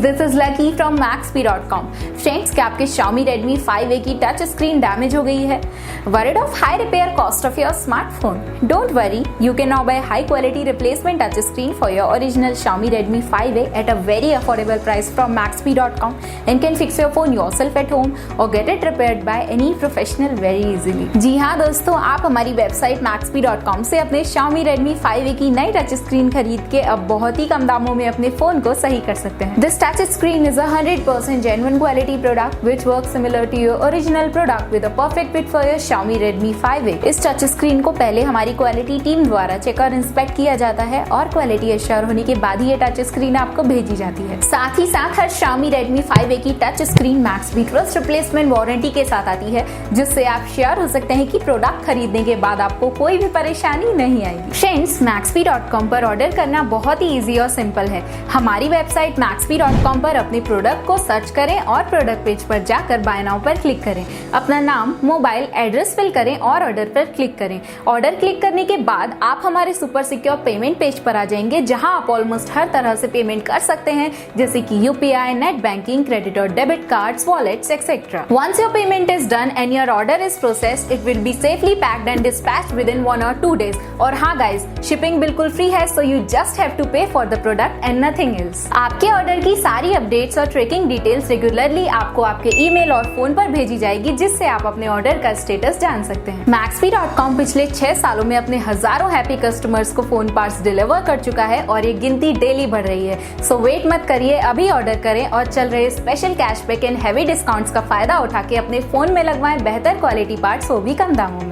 This is lucky from Maxbhi.com। Friends, क्या आपके Xiaomi Redmi 5A की टच स्क्रीन डैमेज हो गई है? Worried of high repair cost of your smartphone? Don't worry, you can now buy high quality replacement touch screen for your original Xiaomi Redmi 5A at a very affordable price from Maxbhi.com and can fix your phone yourself at home or get it repaired by any professional very easily। जी हाँ दोस्तों, आप हमारी website Maxbhi.com से अपने Xiaomi Redmi 5A की नई touch screen खरीद के अब बहुत ही कम दामों में अपने फोन को सही कर सकते हैं। This touch screen is a 100% genuine quality product which works similar to your original product with a perfect fit for your Xiaomi Redmi 5A। इस टच स्क्रीन को पहले हमारी क्वालिटी टीम द्वारा चेक और इंस्पेक्ट किया जाता है और क्वालिटी एश्योर होने के बाद ही ये टच स्क्रीन आपको भेजी जाती है। साथ ही साथ हर Xiaomi Redmi 5A की touch screen Maxbhi trust replacement warranty के साथ आती है, जिससे आप श्योर हो सकते हैं कि प्रोडक्ट खरीदने के बाद आपको कोई भी परेशानी नहीं आएगी। फ्रेंड्स, Maxbhi.com पर ऑर्डर करना बहुत ही इजी और सिंपल है। हमारी वेबसाइट Maxbhi.com पर अपने प्रोडक्ट को सर्च करें और प्रोडक्ट पेज पर जाकर बाय नाउ पर क्लिक करें। अपना नाम, मोबाइल, एड्रेस फिल करें और ऑर्डर पर क्लिक करें। ऑर्डर क्लिक करने के बाद आप हमारे सुपर सिक्योर पेमेंट पेज पर आ जाएंगे, जहां आप ऑलमोस्ट हर तरह से पेमेंट कर सकते हैं, जैसे कि UPI, नेट बैंकिंग, क्रेडिट और debit cards, wallets etcetera. Once your payment is done and your order is processed, it will be safely packed and dispatched within 1 or 2 days। और हाँ गाइज, शिपिंग बिल्कुल free है, so you just have to pay for the product and nothing else. आपके order की सारी updates और tracking details regularly आपको आपके ईमेल और फोन पर भेजी जाएगी, जिससे आप अपने ऑर्डर का स्टेटस जान सकते हैं। Maxbhi.com पिछले 6 सालों में अपने हजारों हैप्पी कस्टमर्स को फोन पार्ट्स डिलीवर कर चुका है और ये गिनती डेली बढ़ रही है। सो वेट मत करिए, अभी ऑर्डर करें और चल रहे special cashback and heavy discounts का फायदा उठा के अपने फोन में लगवाएं बेहतर क्वालिटी पार्ट्स, वो भी कम दामों में।